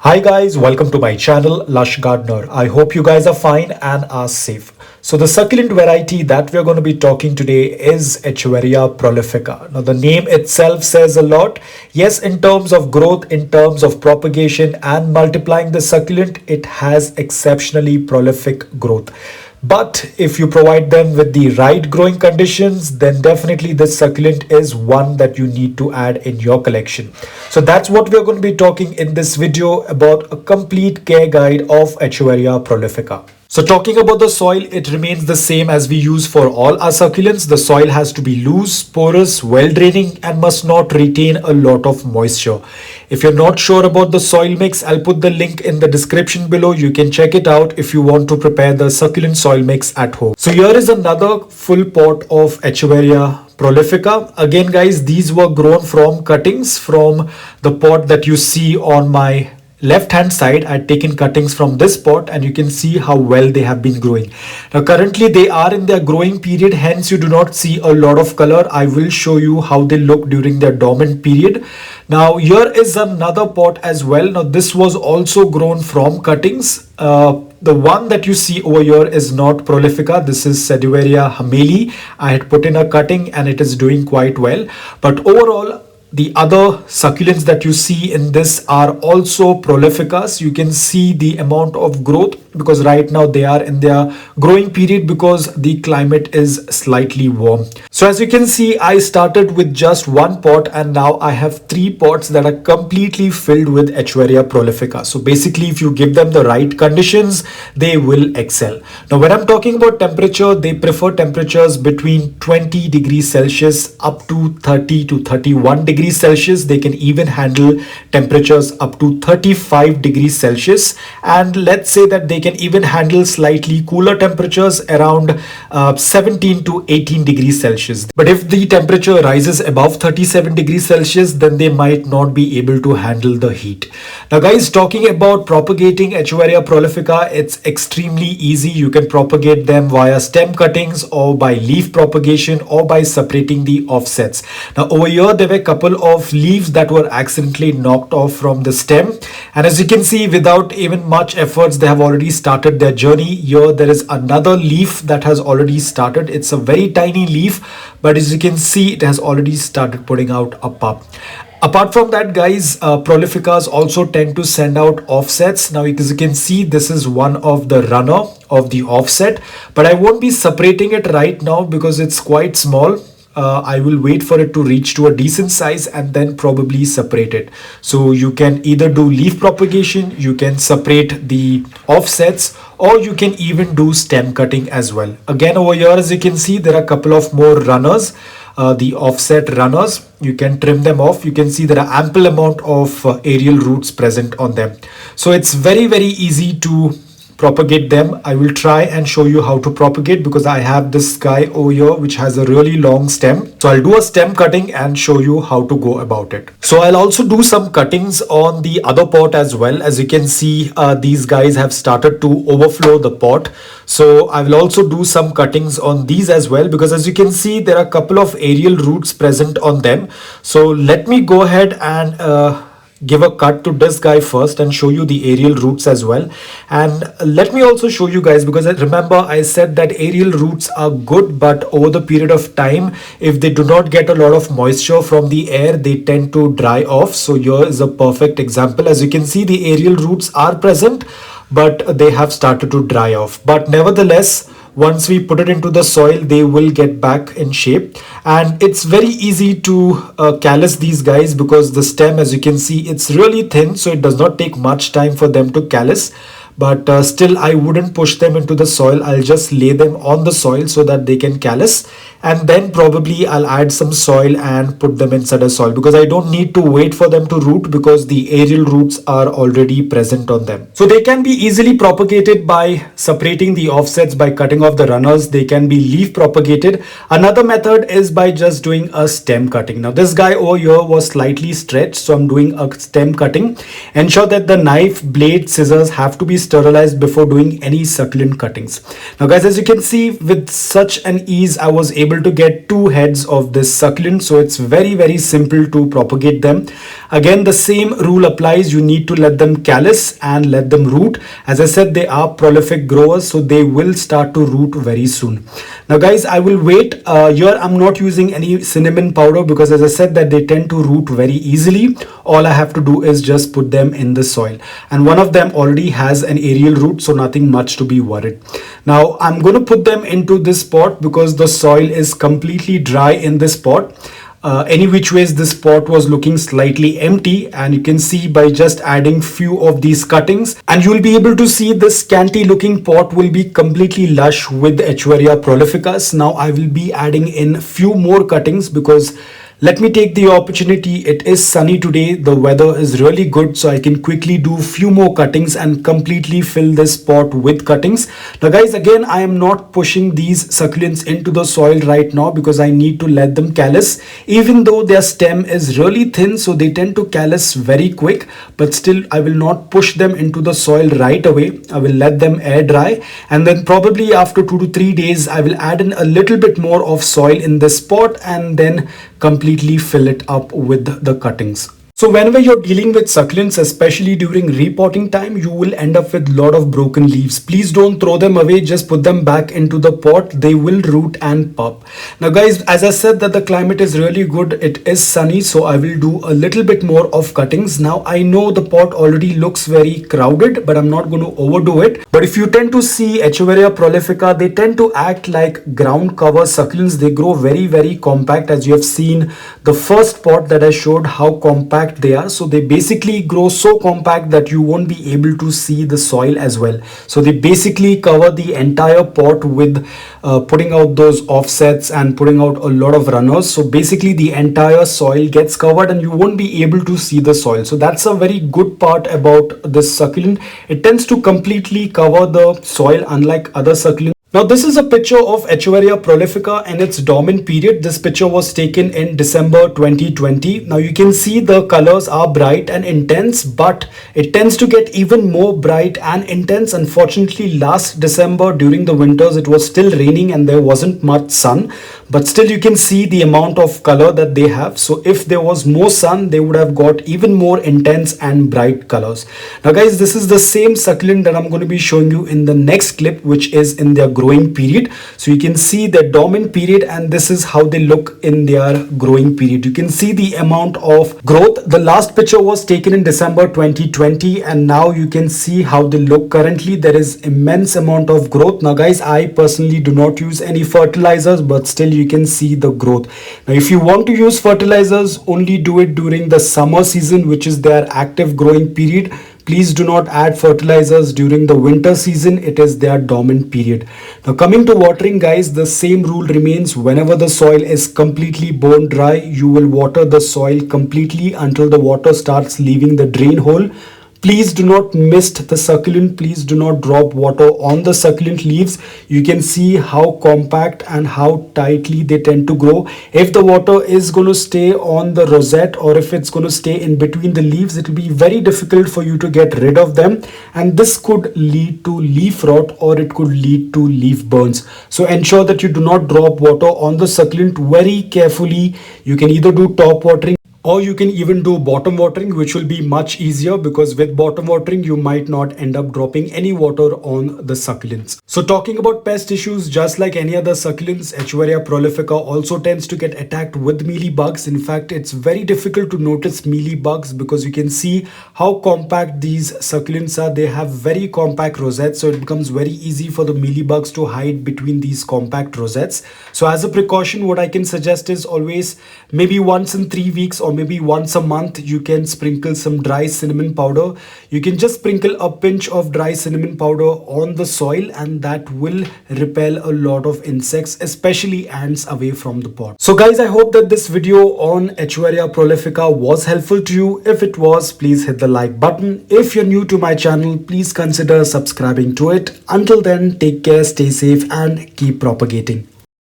Hi guys, welcome to my channel Lush Gardener. I hope you guys are fine and are safe. So the succulent variety that we're going to be talking today is Echeveria prolifica. Now the name itself says a lot. Yes, in terms of growth, in terms of propagation and multiplying the succulent, it has exceptionally prolific growth. But if you provide them with the right growing conditions, then definitely this succulent is one that you need to add in your collection. So that's what we're going to be talking in this video about a complete care guide of Echeveria prolifica. So talking about the soil, it remains the same as we use for all our succulents. The soil has to be loose, porous, well draining and must not retain a lot of moisture. If you're not sure about the soil mix, I'll put the link in the description below. You can check it out if you want to prepare the succulent soil mix at home. So here is another full pot of Echeveria prolifica. Again guys, these were grown from cuttings from the pot that you see on my left hand side. I'd taken cuttings from this pot and you can see how well they have been growing. Now currently they are in their growing period, hence you do not see a lot of color. I will show you how they look during their dormant period. Now here is another pot as well. Now this was also grown from cuttings. The one that you see over here is not prolifica. This is Sediveria hameli. I had put in a cutting and it is doing quite well. But overall, the other succulents that you see in this are also prolificas. You can see the amount of growth because right now they are in their growing period because the climate is slightly warm. So as you can see, I started with just one pot and now I have three pots that are completely filled with Echeveria prolifica. So basically if you give them the right conditions, they will excel. Now when I'm talking about temperature, they prefer temperatures between 20 degrees Celsius up to 30 to 31 degrees Celsius. They can even handle temperatures up to 35 degrees Celsius, and let's say that they can even handle slightly cooler temperatures around 17 to 18 degrees Celsius. But if the temperature rises above 37 degrees Celsius, then they might not be able to handle the heat. Now guys, talking about propagating Echeveria prolifica, it's extremely easy. You can propagate them via stem cuttings or by leaf propagation or by separating the offsets. Now over here there were a couple of leaves that were accidentally knocked off from the stem, and as you can see, without even much efforts, they have already started their journey. Here there is another leaf that has already started. It's a very tiny leaf, but as you can see, it has already started putting out a pup. Apart from that guys, prolificas also tend to send out offsets. Now as you can see, this is one of the runner of the offset, but I won't be separating it right now because it's quite small. I will wait for it to reach to a decent size and then probably separate it. So you can either do leaf propagation, you can separate the offsets, or you can even do stem cutting as well. Again over here, as you can see, there are a couple of more runners. The offset runners, you can trim them off. You can see there are ample amount of aerial roots present on them. So it's very easy to propagate them. I will try and show you how to propagate because I have this guy over here which has a really long stem. So I'll do a stem cutting and show you how to go about it. So I'll also do some cuttings on the other pot as well. As you can see, these guys have started to overflow the pot. So I will also do some cuttings on these as well because as you can see, there are a couple of aerial roots present on them. So let me go ahead and give a cut to this guy first and show you the aerial roots as well. And let me also show you guys, because remember I said that aerial roots are good, but over the period of time, if they do not get a lot of moisture from the air, they tend to dry off. So here is a perfect example. As you can see, the aerial roots are present, but they have started to dry off. But nevertheless, once we put it into the soil, they will get back in shape. And it's very easy to callus these guys because the stem, as you can see, it's really thin, so it does not take much time for them to callus. But still I wouldn't push them into the soil. I'll just lay them on the soil so that they can callus, and then probably I'll add some soil and put them inside a soil because I don't need to wait for them to root because the aerial roots are already present on them. So they can be easily propagated by separating the offsets, by cutting off the runners. They can be leaf propagated. Another method is by just doing a stem cutting. Now this guy over here was slightly stretched, so I'm doing a stem cutting. Ensure that the knife, blade, scissors have to be sterilized before doing any succulent cuttings. Now guys, as you can see, with such an ease I was able able to get 2 heads of this succulent. So it's very simple to propagate them. Again, the same rule applies. You need to let them callus and let them root. As I said, they are prolific growers, so they will start to root very soon. Now guys, I will wait. Here I'm not using any cinnamon powder because as I said that they tend to root very easily. All I have to do is just put them in the soil, and one of them already has an aerial root, so nothing much to be worried. Now I'm going to put them into this pot because the soil is completely dry in this pot. Any which ways, this pot was looking slightly empty, and you can see by just adding few of these cuttings, and you will be able to see this scanty looking pot will be completely lush with Echeveria prolificus. Now I will be adding in few more cuttings because let me take the opportunity. It is sunny today. The weather is really good, so I can quickly do few more cuttings and completely fill this pot with cuttings. Now guys, again, I am not pushing these succulents into the soil right now because I need to let them callus. Even though their stem is really thin, so they tend to callus very quick, but still I will not push them into the soil right away. I will let them air dry, and then probably after 2 to 3 days I will add in a little bit more of soil in this pot and then completely fill it up with the cuttings. So whenever you're dealing with succulents, especially during repotting time, you will end up with a lot of broken leaves. Please don't throw them away, just put them back into the pot. They will root and pop. Now guys, as I said that the climate is really good, it is sunny, so I will do a little bit more of cuttings. Now I know the pot already looks very crowded, but I'm not going to overdo it. But if you tend to see Echeveria prolifica, they tend to act like ground cover succulents. They grow very compact, as you have seen the first pot that I showed how compact they are. So they basically grow so compact that you won't be able to see the soil as well. So they basically cover the entire pot with putting out those offsets and putting out a lot of runners. So basically the entire soil gets covered and you won't be able to see the soil. So that's a very good part about this succulent. It tends to completely cover the soil, unlike other succulents. Now this is a picture of Echeveria prolifica and its dormant period. This picture was taken in December 2020. Now you can see the colors are bright and intense, but it tends to get even more bright and intense. Unfortunately, last December during the winters, it was still raining and there wasn't much sun, but still you can see the amount of color that they have. So if there was more sun, they would have got even more intense and bright colors. Now guys, this is the same succulent that I'm going to be showing you in the next clip, which is in their growing period. So you can see the dormant period, and this is how they look in their growing period. You can see the amount of growth. The last picture was taken in December 2020, and now you can see how they look currently. There is immense amount of growth. Now guys, I personally do not use any fertilizers, but still you can see the growth. Now if you want to use fertilizers, only do it during the summer season, which is their active growing period. Please do not add fertilizers during the winter season. It is their dormant period. Now coming to watering guys, the same rule remains. Whenever the soil is completely bone dry, you will water the soil completely until the water starts leaving the drain hole. Please do not mist the succulent. Please do not drop water on the succulent leaves. You can see how compact and how tightly they tend to grow. If the water is going to stay on the rosette, or if it's going to stay in between the leaves, it will be very difficult for you to get rid of them, and this could lead to leaf rot or it could lead to leaf burns. So ensure that you do not drop water on the succulent very carefully. You can either do top watering, or you can even do bottom watering, which will be much easier because with bottom watering, you might not end up dropping any water on the succulents. So talking about pest issues, just like any other succulents, Echeveria prolifica also tends to get attacked with mealybugs. In fact, it's very difficult to notice mealybugs because you can see how compact these succulents are. They have very compact rosettes, so it becomes very easy for the mealybugs to hide between these compact rosettes. So as a precaution, what I can suggest is always maybe once in 3 weeks or maybe once a month, you can sprinkle some dry cinnamon powder. You can just sprinkle a pinch of dry cinnamon powder on the soil, and that will repel a lot of insects, especially ants, away from the pot. So guys, I hope that this video on Echeveria prolifica was helpful to you. If it was, please hit the like button. If you're new to my channel, please consider subscribing to it. Until then, take care, stay safe, and keep propagating.